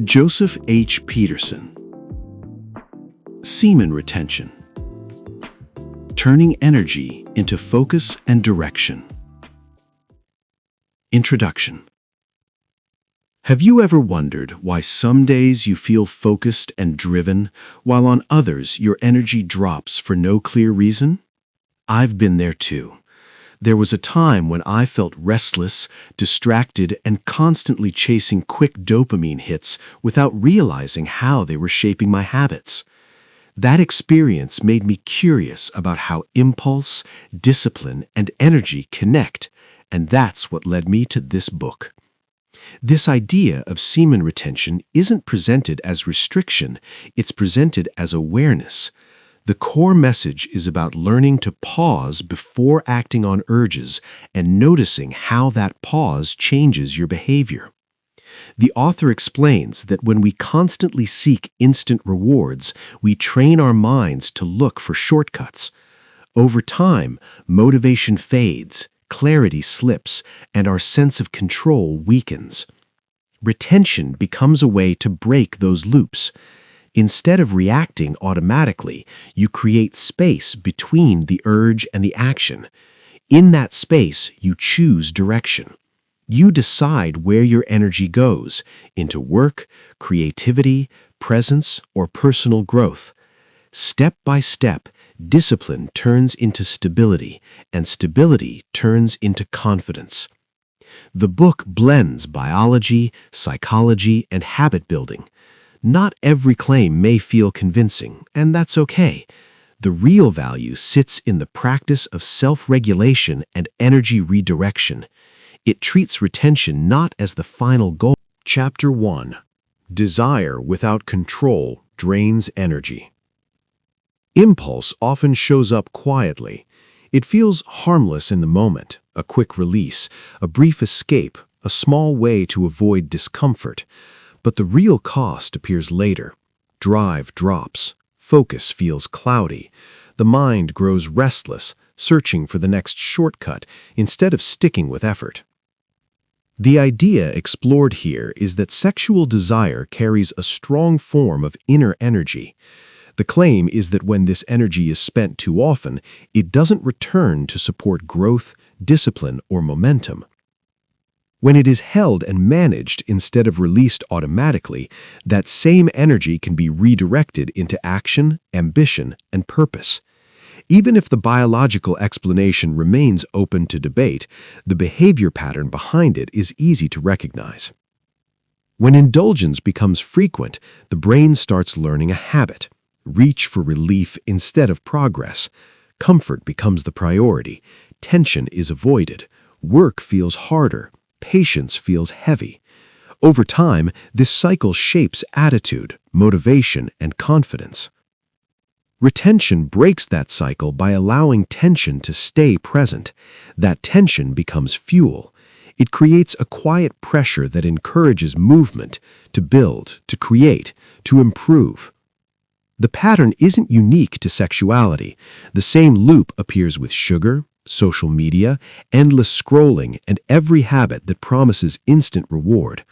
Joseph H. Peterson. Semen retention. Turning energy into focus and direction. Introduction. Have you ever wondered why some days you feel focused and driven, while on others your energy drops for no clear reason? I've been there too. There was a time when I felt restless, distracted, and constantly chasing quick dopamine hits without realizing how they were shaping my habits. That experience made me curious about how impulse, discipline, and energy connect, and that's what led me to this book. This idea of semen retention isn't presented as restriction, it's presented as awareness. The core message is about learning to pause before acting on urges and noticing how that pause changes your behavior. The author explains that when we constantly seek instant rewards, we train our minds to look for shortcuts. Over time, motivation fades, clarity slips, and our sense of control weakens. Retention becomes a way to break those loops. Instead of reacting automatically, you create space between the urge and the action. In that space, you choose direction. You decide where your energy goes, into work, creativity, presence, or personal growth. Step by step, discipline turns into stability, and stability turns into confidence. The book blends biology, psychology, and habit building. Not every claim may feel convincing, and that's okay. The real value sits in the practice of self-regulation and energy redirection. It treats retention not as the final goal. Chapter 1. Desire without control drains energy. Impulse often shows up quietly. It feels harmless in the moment, a quick release, a brief escape, a small way to avoid discomfort. But the real cost appears later. Drive drops. Focus feels cloudy. The mind grows restless, searching for the next shortcut instead of sticking with effort. The idea explored here is that sexual desire carries a strong form of inner energy. The claim is that when this energy is spent too often, it doesn't return to support growth, discipline, or momentum. When it is held and managed instead of released automatically, that same energy can be redirected into action, ambition, and purpose. Even if the biological explanation remains open to debate, the behavior pattern behind it is easy to recognize. When indulgence becomes frequent, the brain starts learning a habit. Reach for relief instead of progress. Comfort becomes the priority. Tension is avoided. Work feels harder. Patience feels heavy. Over time, this cycle shapes attitude, motivation, and confidence. Retention breaks that cycle by allowing tension to stay present. That tension becomes fuel. It creates a quiet pressure that encourages movement, to build, to create, to improve. The pattern isn't unique to sexuality. The same loop appears with sugar, social media, endless scrolling, and every habit that promises instant reward.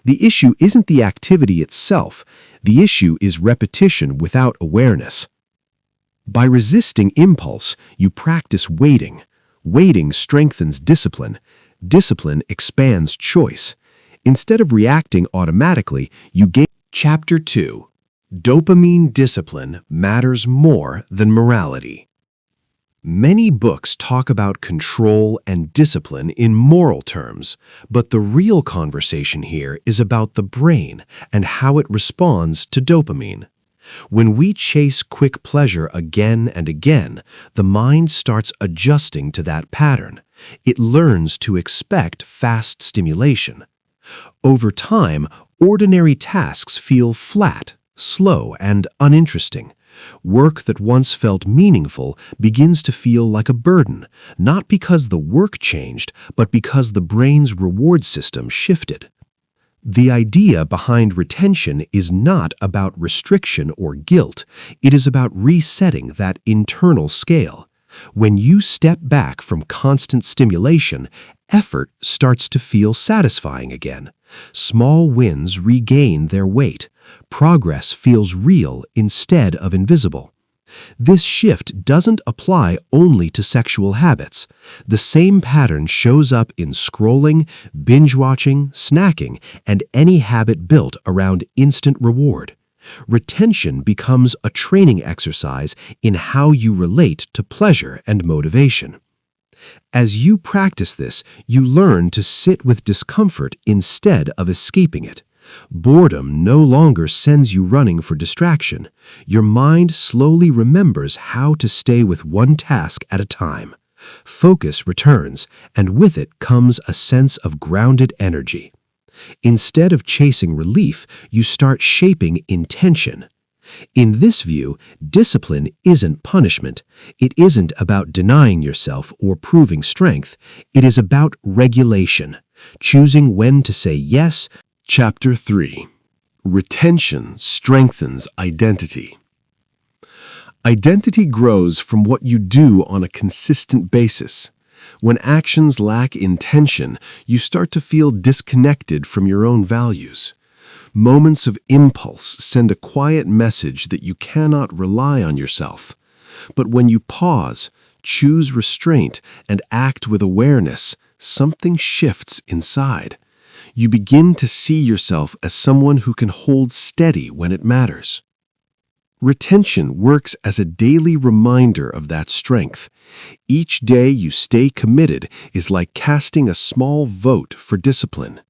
The issue isn't the activity itself. The issue is repetition without awareness. By resisting impulse, you practice waiting. Waiting strengthens discipline. Discipline expands choice. Instead of reacting automatically, you gain. Chapter 2. Dopamine discipline matters more than morality. Many books talk about control and discipline in moral terms, but the real conversation here is about the brain and how it responds to dopamine. When we chase quick pleasure again and again, the mind starts adjusting to that pattern. It learns to expect fast stimulation. Over time, ordinary tasks feel flat, slow, and uninteresting. Work that once felt meaningful begins to feel like a burden, not because the work changed, but because the brain's reward system shifted. The idea behind retention is not about restriction or guilt. It is about resetting that internal scale. When you step back from constant stimulation, Effort starts to feel satisfying again. Small wins regain their weight. Progress feels real instead of invisible. This shift doesn't apply only to sexual habits. The same pattern shows up in scrolling, binge-watching, snacking, and any habit built around instant reward. Retention becomes a training exercise in how you relate to pleasure and motivation. As you practice this, you learn to sit with discomfort instead of escaping it. Boredom no longer sends you running for distraction. Your mind slowly remembers how to stay with one task at a time. Focus returns, and with it comes a sense of grounded energy. Instead of chasing relief, you start shaping intention. In this view, discipline isn't punishment. It isn't about denying yourself or proving strength. It is about regulation, choosing when to say yes. Chapter 3. Retention strengthens identity. Identity grows from what you do on a consistent basis. When actions lack intention, you start to feel disconnected from your own values. Moments of impulse send a quiet message that you cannot rely on yourself. But when you pause, choose restraint, and act with awareness, something shifts inside. You begin to see yourself as someone who can hold steady when it matters. Retention works as a daily reminder of that strength. Each day you stay committed is like casting a small vote for discipline.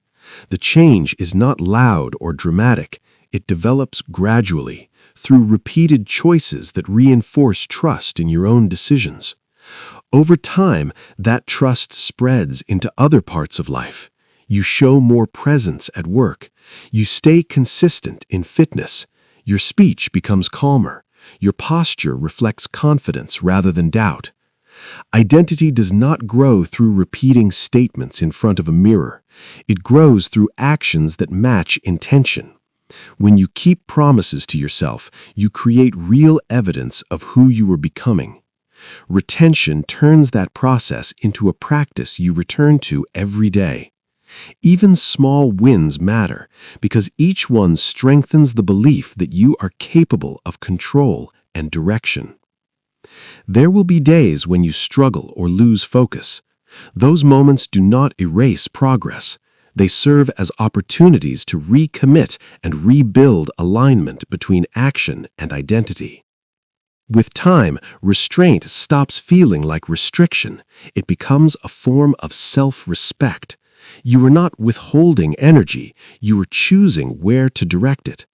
The change is not loud or dramatic. It develops gradually, through repeated choices that reinforce trust in your own decisions. Over time, that trust spreads into other parts of life. You show more presence at work. You stay consistent in fitness. Your speech becomes calmer. Your posture reflects confidence rather than doubt. Identity does not grow through repeating statements in front of a mirror. It grows through actions that match intention. When you keep promises to yourself, you create real evidence of who you are becoming. Retention turns that process into a practice you return to every day. Even small wins matter because each one strengthens the belief that you are capable of control and direction. There will be days when you struggle or lose focus. Those moments do not erase progress. They serve as opportunities to recommit and rebuild alignment between action and identity. With time, restraint stops feeling like restriction. It becomes a form of self-respect. You are not withholding energy, you are choosing where to direct it.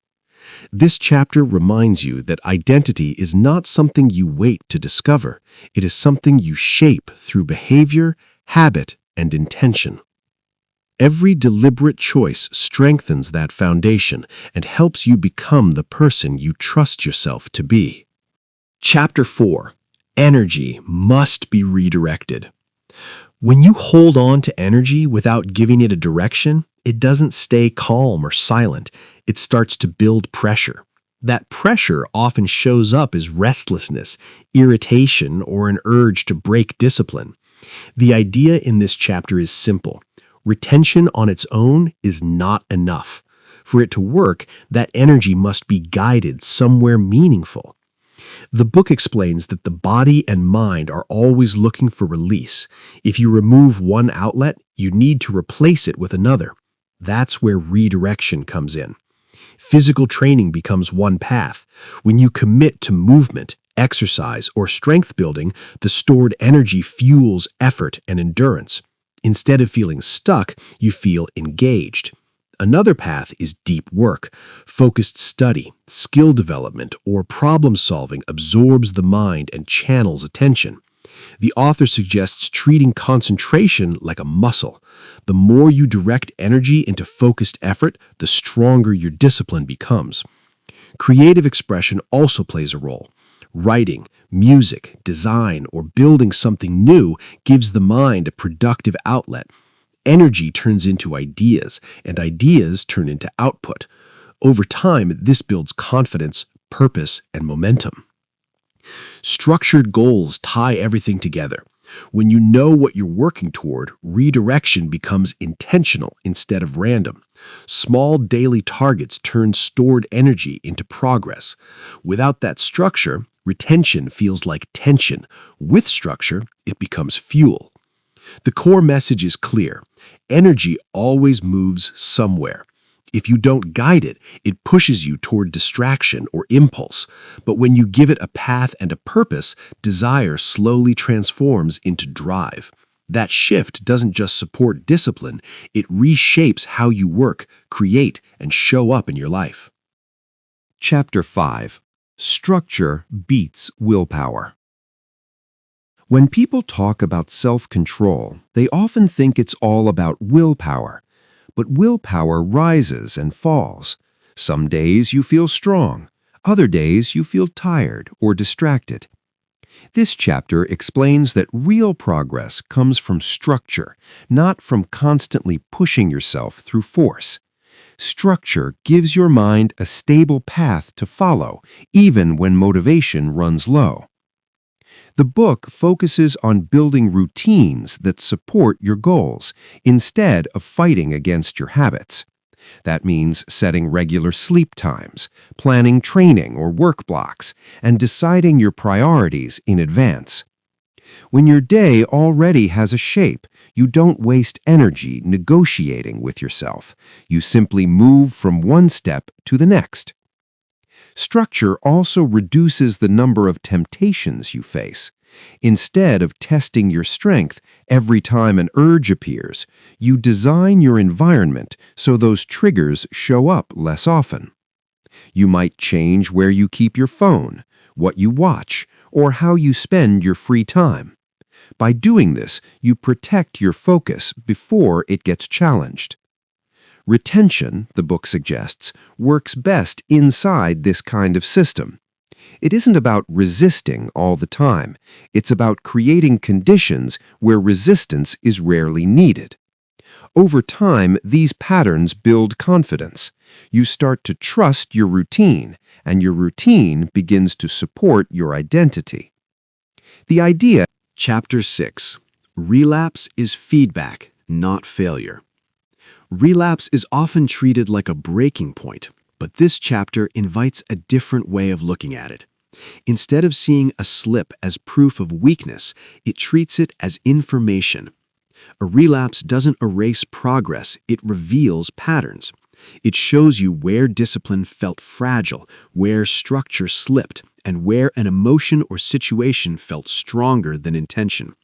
This chapter reminds you that identity is not something you wait to discover. It is something you shape through behavior, habit, and intention. Every deliberate choice strengthens that foundation and helps you become the person you trust yourself to be. Chapter 4. Energy must be redirected. When you hold on to energy without giving it a direction, it doesn't stay calm or silent. It starts to build pressure. That pressure often shows up as restlessness, irritation, or an urge to break discipline. The idea in this chapter is simple. Retention on its own is not enough. For it to work, that energy must be guided somewhere meaningful. The book explains that the body and mind are always looking for release. If you remove one outlet, you need to replace it with another. That's where redirection comes in. Physical training becomes one path. When you commit to movement, exercise, or strength building, the stored energy fuels effort and endurance. Instead of feeling stuck, you feel engaged. Another path is deep work. Focused study, skill development, or problem solving absorbs the mind and channels attention. The author suggests treating concentration like a muscle. The more you direct energy into focused effort, the stronger your discipline becomes. Creative expression also plays a role. Writing, music, design, or building something new gives the mind a productive outlet. Energy turns into ideas, and ideas turn into output. Over time, this builds confidence, purpose, and momentum. Structured goals tie everything together. When you know what you're working toward, redirection becomes intentional instead of random. Small daily targets turn stored energy into progress. Without that structure, retention feels like tension. With structure, it becomes fuel. The core message is clear. Energy always moves somewhere. If you don't guide it, it pushes you toward distraction or impulse. But when you give it a path and a purpose, desire slowly transforms into drive. That shift doesn't just support discipline, it reshapes how you work, create, and show up in your life. Chapter 5. Structure beats willpower. When people talk about self-control, they often think it's all about willpower. But willpower rises and falls. Some days you feel strong, other days you feel tired or distracted. This chapter explains that real progress comes from structure, not from constantly pushing yourself through force. Structure gives your mind a stable path to follow, even when motivation runs low. The book focuses on building routines that support your goals instead of fighting against your habits. That means setting regular sleep times, planning training or work blocks, and deciding your priorities in advance. When your day already has a shape, you don't waste energy negotiating with yourself. You simply move from one step to the next. Structure also reduces the number of temptations you face. Instead of testing your strength every time an urge appears, you design your environment so those triggers show up less often. You might change where you keep your phone, what you watch, or how you spend your free time. By doing this, you protect your focus before it gets challenged. Retention, the book suggests, works best inside this kind of system. It isn't about resisting all the time. It's about creating conditions where resistance is rarely needed. Over time, these patterns build confidence. You start to trust your routine, and your routine begins to support your identity. The idea. Chapter 6. Relapse is feedback, not failure. Relapse is often treated like a breaking point, but this chapter invites a different way of looking at it. Instead of seeing a slip as proof of weakness, it treats it as information. A relapse doesn't erase progress, it reveals patterns. It shows you where discipline felt fragile, where structure slipped, and where an emotion or situation felt stronger than intention.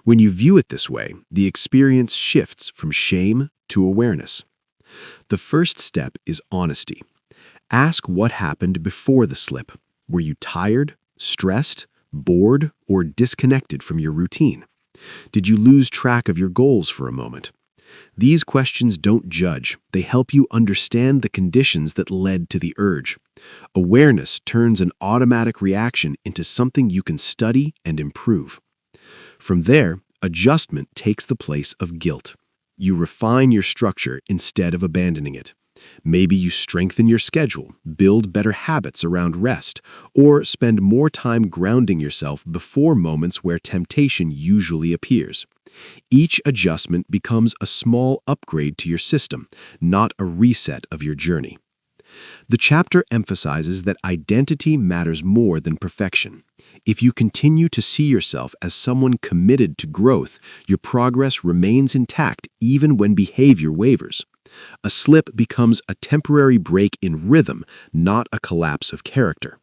When you view it this way, the experience shifts from shame to awareness. The first step is honesty. Ask what happened before the slip. Were you tired, stressed, bored, or disconnected from your routine? Did you lose track of your goals for a moment? These questions don't judge. They help you understand the conditions that led to the urge. Awareness turns an automatic reaction into something you can study and improve. From there, adjustment takes the place of guilt. You refine your structure instead of abandoning it. Maybe you strengthen your schedule, build better habits around rest, or spend more time grounding yourself before moments where temptation usually appears. Each adjustment becomes a small upgrade to your system, not a reset of your journey. The chapter emphasizes that identity matters more than perfection. If you continue to see yourself as someone committed to growth, your progress remains intact even when behavior wavers. A slip becomes a temporary break in rhythm, not a collapse of character.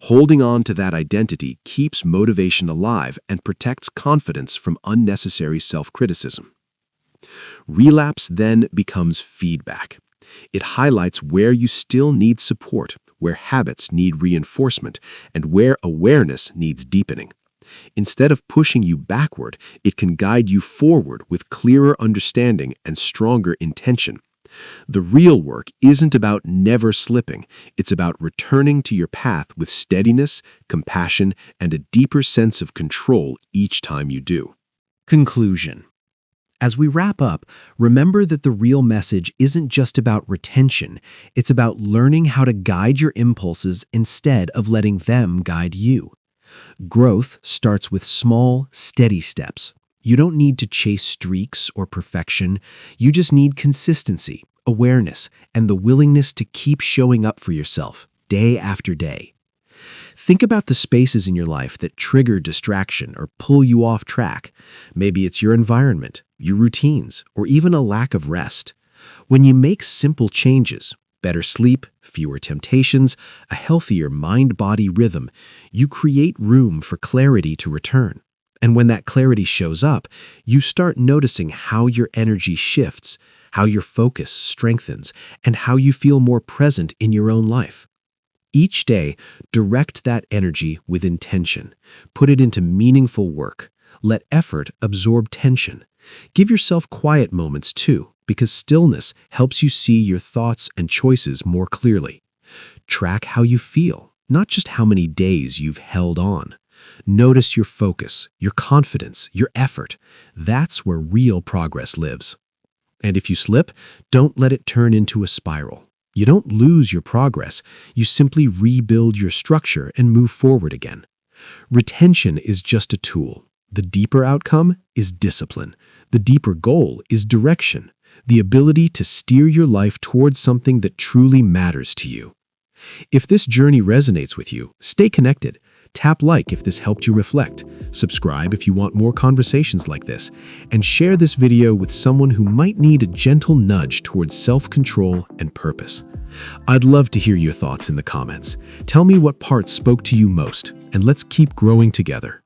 Holding on to that identity keeps motivation alive and protects confidence from unnecessary self-criticism. Relapse then becomes feedback. It highlights where you still need support, where habits need reinforcement, and where awareness needs deepening. Instead of pushing you backward, it can guide you forward with clearer understanding and stronger intention. The real work isn't about never slipping. It's about returning to your path with steadiness, compassion, and a deeper sense of control each time you do. Conclusion. As we wrap up, remember that the real message isn't just about retention. It's about learning how to guide your impulses instead of letting them guide you. Growth starts with small, steady steps. You don't need to chase streaks or perfection. You just need consistency, awareness, and the willingness to keep showing up for yourself day after day. Think about the spaces in your life that trigger distraction or pull you off track. Maybe it's your environment, your routines, or even a lack of rest. When you make simple changes, better sleep, fewer temptations, a healthier mind-body rhythm, you create room for clarity to return. And when that clarity shows up, you start noticing how your energy shifts, how your focus strengthens, and how you feel more present in your own life. Each day, direct that energy with intention. Put it into meaningful work. Let effort absorb tension. Give yourself quiet moments too, because stillness helps you see your thoughts and choices more clearly. Track how you feel, not just how many days you've held on. Notice your focus, your confidence, your effort. That's where real progress lives. And if you slip, don't let it turn into a spiral. You don't lose your progress, you simply rebuild your structure and move forward again. Retention is just a tool. The deeper outcome is discipline. The deeper goal is direction, the ability to steer your life towards something that truly matters to you. If this journey resonates with you, stay connected. Tap like if this helped you reflect, subscribe if you want more conversations like this, and share this video with someone who might need a gentle nudge towards self-control and purpose. I'd love to hear your thoughts in the comments. Tell me what parts spoke to you most, and let's keep growing together.